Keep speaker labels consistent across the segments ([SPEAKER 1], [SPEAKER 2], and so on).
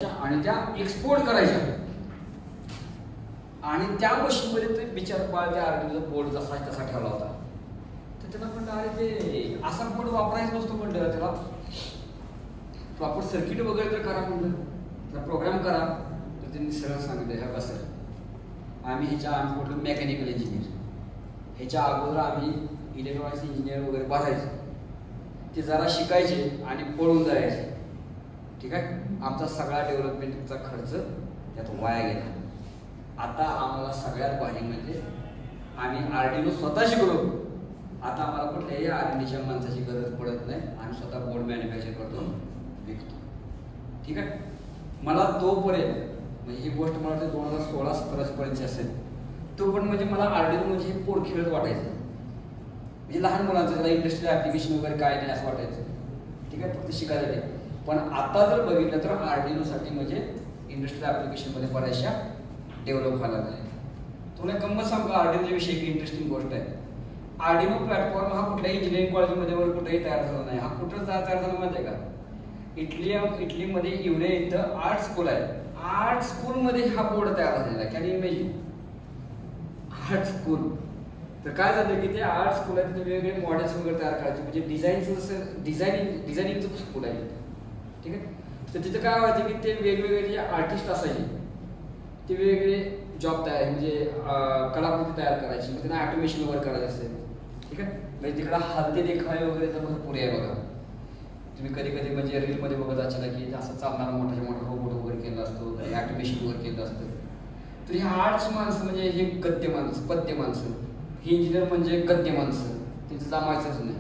[SPEAKER 1] आणि त्या एक्सपोर्ट करायच्या आणि त्या मशीनमध्ये ते बिचार पाळ त्या आर्टिफिशियल बोर्ड जसा तसा ठेवला होता. तर त्याला म्हणलं अरे ते असा बोर्ड वापरायचा नसतो म्हणलं, त्याला प्रॉपर सर्किट वगैरे तर करा म्हणलं, त्याला प्रोग्राम करा. तर त्यांनी सरळ सांगितलं ह्या कसं आम्ही कुठलं मेकॅनिकल इंजिनियर, ह्याच्या अगोदर आम्ही इलेक्ट्रॉनिक्स इंजिनियर वगैरे बघायचे, ते जरा शिकायचे आणि पळून जायचे. ठीक आहे, आमचा सगळा डेव्हलपमेंटचा खर्च त्यात वाया गेला. आता आम्हाला सगळ्यात भारी म्हणजे आम्ही आर्डिनो स्वतः शिकलो. आता आम्हाला कुठल्याही आर्डिनोच्या माणसाची गरज पडत नाही, आम्ही स्वतः बोर्ड मॅन्युफॅक्चर करतो, विकतो. ठीक आहे, मला तोपर्यंत म्हणजे ही गोष्ट मला वाटतं 2016-17 पर्यंतची असेल, तो पण म्हणजे मला आर्डिनो म्हणजे पोट खेळत वाटायचं. म्हणजे लहान मुलांचं त्याला इंडस्ट्रियल ॲप्लिकेशन वगैरे काय नाही असं वाटायचं. ठीक आहे, फक्त शिकायला. पण आता जर बघितलं तर आर्डिनोसाठी म्हणजे इंडस्ट्रियल ॲप्लिकेशनमध्ये बऱ्याचशा डेव्हलप व्हायला लागले. तुम्हाला गंमत सांगू आर्डिनोच्या विषयी एक इंटरेस्टिंग गोष्ट आहे. आर्डिनो प्लॅटफॉर्म हा कुठल्याही इंजिनिअरिंग कॉलेजमध्ये वगैरे कुठेही तयार झाला नाही. हा कुठं तयार झाला माहिती आहे का? इटलीमध्ये इवरे इथं आर्ट स्कूल आहे. आर्ट स्कूलमध्ये हा बोर्ड तयार झालेला आहे. Can you imagine? Art school. तर काय झालं की ते आर्ट स्कूल आहे, तिथे वेगवेगळे मॉडेल्स वगैरे तयार करायचे, म्हणजे डिझायनिंगचं स्कूल आहे. ठीक आहे, तर तिथं काय व्हायचं की ते वेगवेगळे जे आर्टिस्ट असायचे ते वेगवेगळे जॉब तयार म्हणजे कलाकृती तयार करायची, मग त्यांना ॲटोमेशन वगैरे करायचं असेल. ठीक आहे, म्हणजे तिकडं हलते देखावे वगैरे तर पुरे आहे बघा. तुम्ही कधी कधी म्हणजे रीलमध्ये बघत असाल की असं चालणारा मोठा रोबोट वगैरे केला असतो, ॲटोमेशन वगैरे केलं असतं. तर हे आर्ट्स माणसं म्हणजे हे गद्य माणसं, पद्य माणसं, हे इंजिनियर म्हणजे गद्य माणसं, तिथं जमायचंच नाही.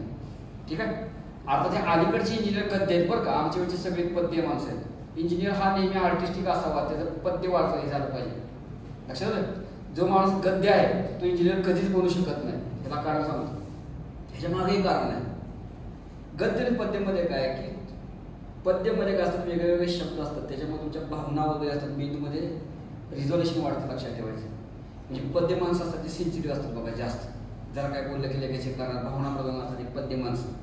[SPEAKER 1] ठीक आहे, आता ते अलीकडचे इंजिनियर गद्य आहेत बरं का, आमच्या वेळचे सगळे पद्य माणसं आहेत. इंजिनियर हा नेहमी आर्टिस्टिक असावा, त्याचं पद्य वाचलं हे झालं पाहिजे. लक्षात आलं? जो माणूस गद्य आहे तो इंजिनियर कधीच बनू शकत नाही. त्याला कारण सांगतो, ह्याच्या मागेही कारण आहे. गद्य आणि पद्यमध्ये काय आहे की पद्यमध्ये काय असतात, वेगवेगळे शब्द असतात, त्याच्यामध्ये तुमच्या भावना वगैरे असतात, मेंदूमध्ये रिझोल्युशन वाढतं. लक्षात ठेवायचं म्हणजे पद्य माणसं असतात ते सेन्सिटिव्ह असतात बघा, जास्त जरा काय बोललं की लगेच करणार, भावना प्रधान असतात एक पद्य माणसं.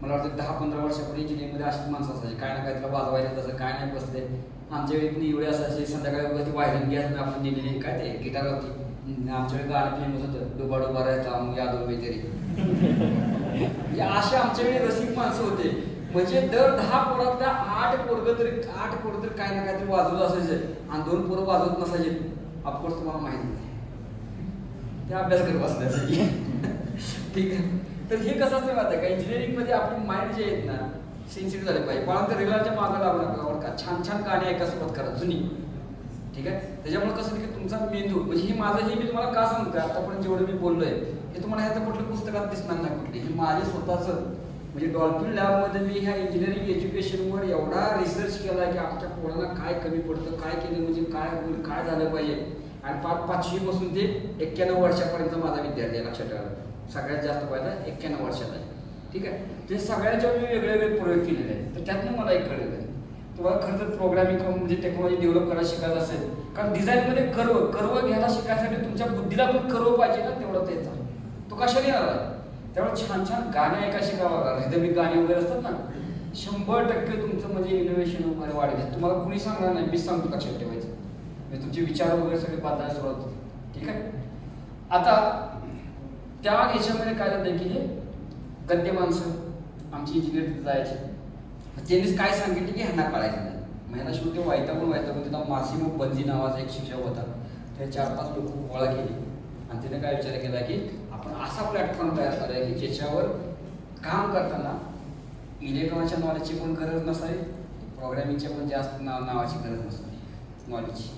[SPEAKER 1] मला वाटतं 10-15 वर्षापूर्वी इंजिनिअरिंगमध्ये अशीच माणसं असायची, काय ना काय त्याला वाजवायचं, तसं काय नाही बसले. आमच्या वेळी पण एवढे असायचे, संध्याकाळी वगैरे ती वायलिन घ्यायचं आपण नेलेली काय ते गिटार होती. आमच्या वेळी गाणं फेमस होतं, डोबा डोबा राहायचा मग यादव वगैरे. म्हणजे असे आमच्या वेळी रसिक माणसं होते. म्हणजे दर 10 पोरातल्या 8 पोरं तरी काय ना काहीतरी वाजवत असायचं आणि 2 पोरं वाजवत नसायचे. ऑफकोर्स तुम्हाला माहिती नाही, ते अभ्यास करत बसण्यासाठी. ठीक आहे, तर हे कसं असतं माहिती आहे का, इंजिनिअरिंगमध्ये आपली माइंड जे आहेत ना सेन्सिटिव्ह झाले पाहिजे. पण रेग्युलरच्या मागं लागू नका, छान छान गाणी ऐका सुरुवात करा जुनी. ठीक आहे, त्याच्यामुळे कसं की तुमचा मेंदू म्हणजे हे माझं हे मी तुम्हाला का सांगतोय, आतापर्यंत जेवढं मी बोललोय हे तुम्हाला ह्याचं कुठल्या पुस्तकात दिसणार नाही कुठली. हे माझे स्वतःचं म्हणजे डॉल्फिन लॅबमध्ये मी ह्या इंजिनिअरिंग एज्युकेशनवर एवढा रिसर्च केला की आमच्या पोरांना काय कमी पडतं, काय केलं म्हणजे काय झालं पाहिजे. आणि 5वी पासून ते 91 वर्षापर्यंत माझा विद्यार्थी आहे. लक्षात ठेवा, सगळ्यात जास्त फायदा 91 वर्षाचा आहे. ठीक आहे, ते सगळ्यांच्या मी वेगळे प्रयोग केलेले आहेत. तर त्यातनं मला एक कळलं आहे, तुम्हाला खरं तर प्रोग्रामिंग म्हणजे टेक्नॉलॉजी डेव्हलप करायला शिकायचं असेल, कारण डिझाईनमध्ये कर्व घ्यायला शिकायसाठी तुमच्या बुद्धीला पण कर्व पाहिजे ना, तेवढं त्याचा तो कशाने येणार आहे. त्यामुळे छान छान गाणे ऐका शिकावा, रिदमिक गाणी वगैरे असतात ना, 100% तुमचं म्हणजे इनोव्हेशन वगैरे वाढेल. तुम्हाला कुणी सांगणार नाही, मीच सांगतो. लक्षात ठेवायचं म्हणजे तुमचे विचार वगैरे सगळे बदलायला सुरुवात होते. ठीक आहे, आता त्या ह्याच्यामध्ये काय झालं की हे गद्य माणसं आमची इंजिनिअरिंग जायचे, त्यांनीच काय सांगितलं की ह्यांना कळायचं नाही. महिना शेवटी वैतागून तिथं मासिमो बंजी नावाचा एक शिक्षक होता, ते 4-5 लोक गोळा केली आणि तिने काय विचार केला की आपण असा प्लॅटफॉर्म तयार करूया की ज्याच्यावर काम करताना इलेक्ट्रॉनिकच्या नॉलेजची पण गरज नसावी, प्रोग्रामिंगच्या पण जास्त नावाची गरज नसावी नॉलेजची.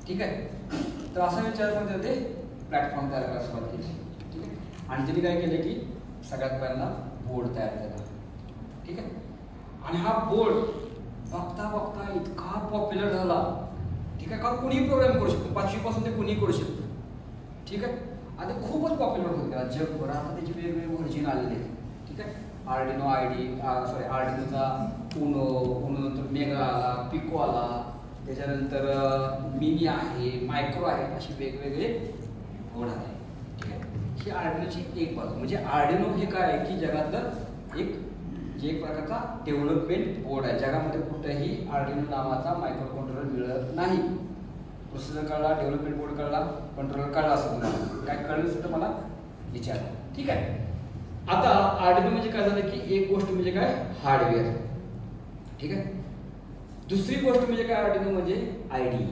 [SPEAKER 1] ठीक आहे, तर असा विचार करून ते प्लॅटफॉर्म तयार करायला सुरुवात केली. ठीक आहे, आणि तिने काय केलं की सगळ्यात पहिल्यांदा बोर्ड तयार केला. ठीक आहे, आणि हा बोर्ड बघता बघता इतका पॉप्युलर झाला. ठीक आहे, कारण कुणीही प्रोग्राम करू शकतो, 5वी पासून ते कुणीही करू शकतो. ठीक आहे, आणि खूपच पॉप्युलर होत गेला जगभर. आता त्याचे वेगवेगळे व्हर्जन आलेले आहेत. ठीक आहे, आर्डिनो आर्डिनोचा उनो नंतर मेगा आला, पिको आला, त्याच्यानंतर मिनी आहे, मायक्रो आहे, असे वेगवेगळे बोर्ड आले. ठीक आहे, ही आर्डिनोची एक बाजू. म्हणजे आर्डिनो हे काय आहे की जगातलं एक म्हणजे एक प्रकारचा डेव्हलपमेंट बोर्ड आहे. जगामध्ये कुठेही आर्डिनो नावाचा मायक्रो कंट्रोलर मिळत नाही. प्रोसेसर कळला, डेव्हलपमेंट बोर्ड कळला, कंट्रोलर कळला असं तुम्हाला काय कळलं तर मला विचार. ठीक आहे. आता आर्डिनो म्हणजे काय झालं की एक गोष्ट म्हणजे काय हार्डवेअर. ठीक आहे. दुसरी गोष्ट म्हणजे काय आर्डिनो म्हणजे आयडी.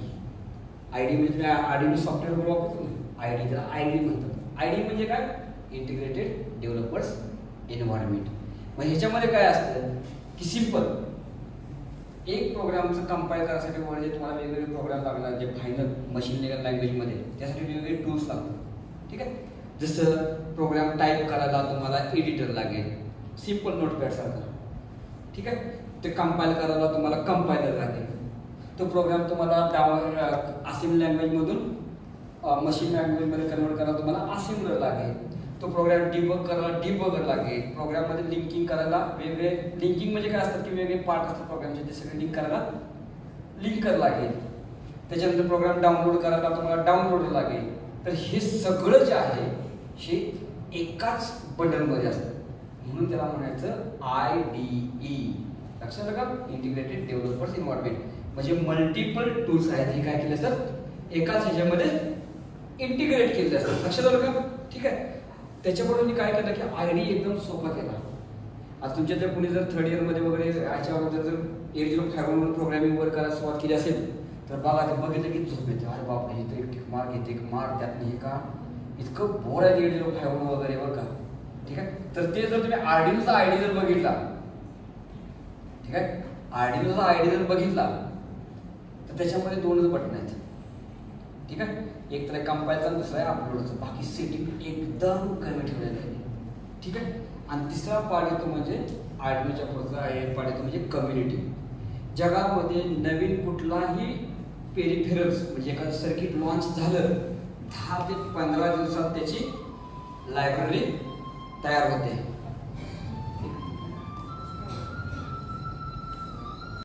[SPEAKER 1] आयडी म्हणजे काय आर्डिनो सॉफ्टवेअर वापरतो ना आयडी, त्याला आयडी म्हणतात. आयडी म्हणजे काय इंटिग्रेटेड डेव्हलपर्स एन्व्हायरमेंट. मग ह्याच्यामध्ये काय असतं की सिंपल एक प्रोग्रामचं कंपाईल करायसाठी म्हणजे तुम्हाला वेगवेगळे प्रोग्राम लागणार जे फायनल मशीन लँग्वेजमध्ये त्यासाठी वेगवेगळे टूल्स लागतात. ठीक आहे. जसं प्रोग्राम टाईप करायला तुम्हाला एडिटर लागेल सिंपल नोटपॅड सारखा. ठीक आहे. ते कंपाईल करायला तुम्हाला कंपायलर लागेल. तो प्रोग्राम तुम्हाला असेंब्ली लँग्वेजमधून मशीन लँग्वेजमध्ये कन्वर्ट करायला तुम्हाला असेंब्लर लागेल. तो प्रोग्राम डिबग करायला डिबगर लागेल. प्रोग्राममध्ये लिंकिंग करायला वेगवेगळे लिंकिंग म्हणजे काय असतात की वेगळे पार्ट असतात प्रोग्रामचे ते सगळे लिंक करायला लिंकर लागेल. त्याच्यानंतर प्रोग्राम डाउनलोड करायला तुम्हाला डाउनलोडर लागेल. तर हे सगळं जे आहे हे एकाच बंडलमध्ये असतं म्हणून त्याला म्हणायचं IDE. लक्षात आलं का इंटिग्रेटेड डेव्हलपर्स एन्व्हायरमेंट. म्हणजे मल्टिपल टूल्स आहेत हे काय केले असतात एकाच ह्याच्यामध्ये इंटिग्रेट केले असतात. लक्षात आलं का. ठीक आहे. त्याच्यामुळे मी काय केलं की आयडी एकदम सोपा केला. आता तुमच्या जर कुणी जर थर्ड इयरमध्ये वगैरे याच्या अगोदर जर 8051 प्रोग्रामिंग वगैरे करायला सुरुवात केली असेल तर बघा ते बघितलं की झोप येते. अरे बापरे हे तर एक टिक मार घेते एक मार त्यात नाही का इतकं बोर आहे 8051 वगैरे बरं का. ठीक आहे. तर ते जर तुम्ही आर्डिनोचा आयडी जर बघितला ठीक आहे आर्डिनोचा आयडी जर बघितला तर त्याच्यामध्ये दोनच बटन आहेत. ठीक आहे. एक तर कंपाईलचा आणि दुसरा आहे अपलोडचा. बाकी सेटिंग एकदम कमी ठेवलेलं आहे. ठीक आहे. आणि तिसरा पार्ट येतो म्हणजे आर्डिनोच्या पुढचा पार्ट येतो म्हणजे कम्युनिटी. जगामध्ये नवीन कुठलाही पेरिफेरल्स म्हणजे एखादं सर्किट लॉन्च झालं 10 ते 15 दिवसात त्याची लायब्ररी तयार होते.